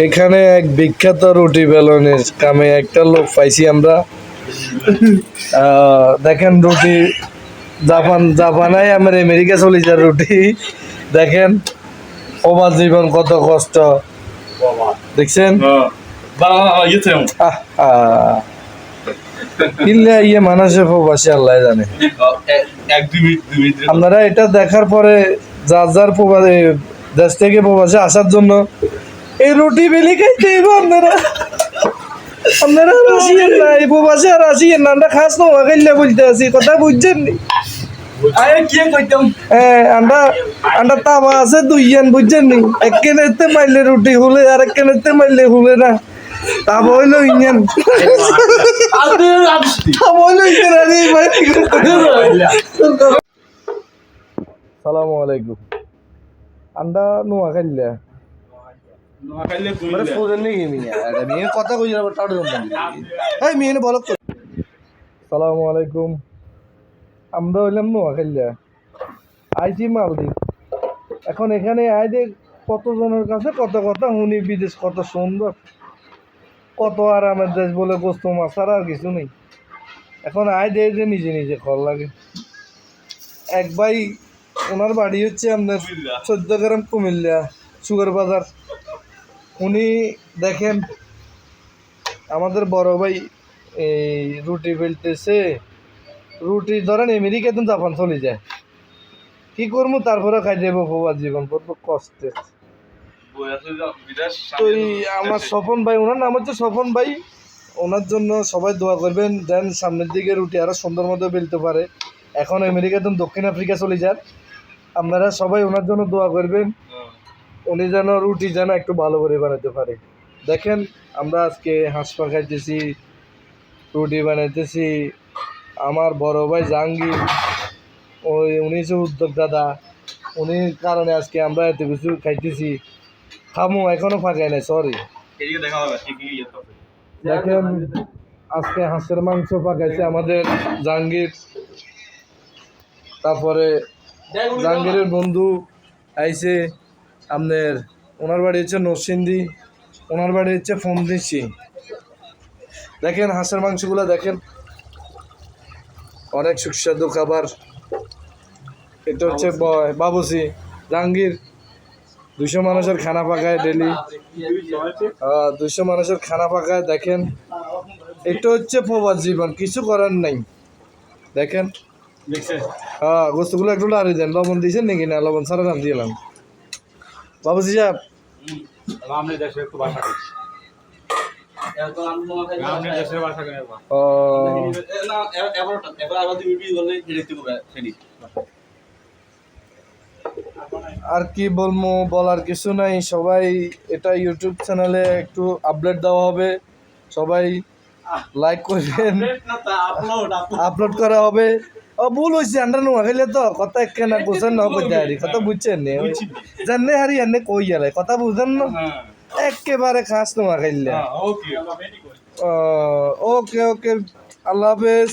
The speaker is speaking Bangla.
এখানে এক বিখ্যাত রুটি বেলনের কামে একটা লোক পাইছি আমরা। দেখেন রুটি জাপানায় আমার আমেরিকা চলে যায় রুটি। দেখেন প্রবাস জীবন কত কষ্ট দেখছেন। ইয়ে মানুষের প্রবাসী আল্লাহ জানে। আপনারা এটা দেখার পরে যার যার দেশ থেকে প্রবাসে আসার জন্য এই রুটি বেলি খাইতে আপনারা আপনারা আসিয়েন না, এই প্রবাসে আর আসিয়েন না। আমরা খাস নোয়া খাইলে বলতে আছি, কথা বুঝছেন নি? আমরা তাওয়া আছে দুইয়ান, বুঝছেন নি? এক কেনেতে মাইলে রুটি হুলে আর এক কেনেতে মাইলে হুলে না। তাওয়া হইলো ইঞ্জান, তাওয়া হইলো সালামু আলাইকুম। আন্ডা নোয়া খাইলে কথা কই সালামু আলাইকুম। আমরা হইলাম নোয়াখাইলা, আইছি মালদ্বীপ। এখন এখানে আই দেখ কতজনের কাছে কত কথা শুনি, বিদেশ কত সুন্দর, কত আরামের দেশ বলে গোস্ত মাছ ছাড়া আর কিছু নেই। এখন আই দেয় যে নিজে নিজে খর লাগে। এক ভাই, ওনার বাড়ি হচ্ছে আপনার 14 গ্রাম কুমিল্লা সুগার বাজার। উনি দেখেন আমাদের বড় ভাই এই রুটি বেলতেছে। রুটি ধরেন আমেরিকাতে জাপান চলে যায়, কি করবো? তারপরে খাই যাবো প্রবাস জীবন, কত কষ্টের। তো আমার স্বপন ভাই, ওনার নাম হচ্ছে স্বপন ভাই। ওনার জন্য সবাই দোয়া করবেন, যেন সামনের দিকে রুটি আরো সুন্দর মতো বেলতে পারে। এখন আমেরিকাতে দক্ষিণ আফ্রিকা চলে যান, আপনারা সবাই ওনার জন্য দোয়া করবেন। উনি যেন রুটি যেন একটু ভালো করে বানাতে পারে। দেখেন আমরা আজকে হাঁস পা খাইতেছি, রুটি বানাইতেছি। আমার বড় ভাই জাহাঙ্গীর, উনি হচ্ছে উদ্যোক্তা, উনির কারণে আজকে আমরা এত কিছু খাইতেছি। খামো এখনো ফাঁকাই নাই, সরি। দেখেন আজকে হাঁসের মাংস পাকাইছে আমাদের জাহাঙ্গীর। তারপরে জাহাঙ্গীরের বন্ধু আইছে আপনার, ওনার বাড়ি হচ্ছে নরসিংদী, ওনার বাড়ি হচ্ছে ফন্দিসি। দেখেন হাঁসের মাংসগুলো দেখেন, অনেক সুস্বাদু খাবার। এটা হচ্ছে বাবুসি জাহাঙ্গীর, 200 মানুষের খানা পাকায় ডেলি, 200 মানুষের খানা পাকায়। দেখেন এটা হচ্ছে প্রবাস জীবন, কিছু করার নাই। দেখেন গোস্তগুলো একটু লাড়ি দেন। লবণ দিয়েছেন নাকি? না, লবণ ছাড়া নাম দিলাম। বাবুসি সাহেব আর কি বলবো, বলার কিছু নাই। সবাই এটা ইউটিউব চ্যানেলে একটু আপডেট দেওয়া হবে, সবাই লাইক করবেন, আপলোড করা হবে। ভুল হয়েছে, আন্ডার নোয়া খাইলে তো কথা একখানা বুঝেন না, কথা বুঝছেন নি? জানে হারি এনে কই গেলে কথা বুঝেন না, একেবারে খাস নোয়া খাইলে। ওকে ওকে, আল্লাহ হাফেজ।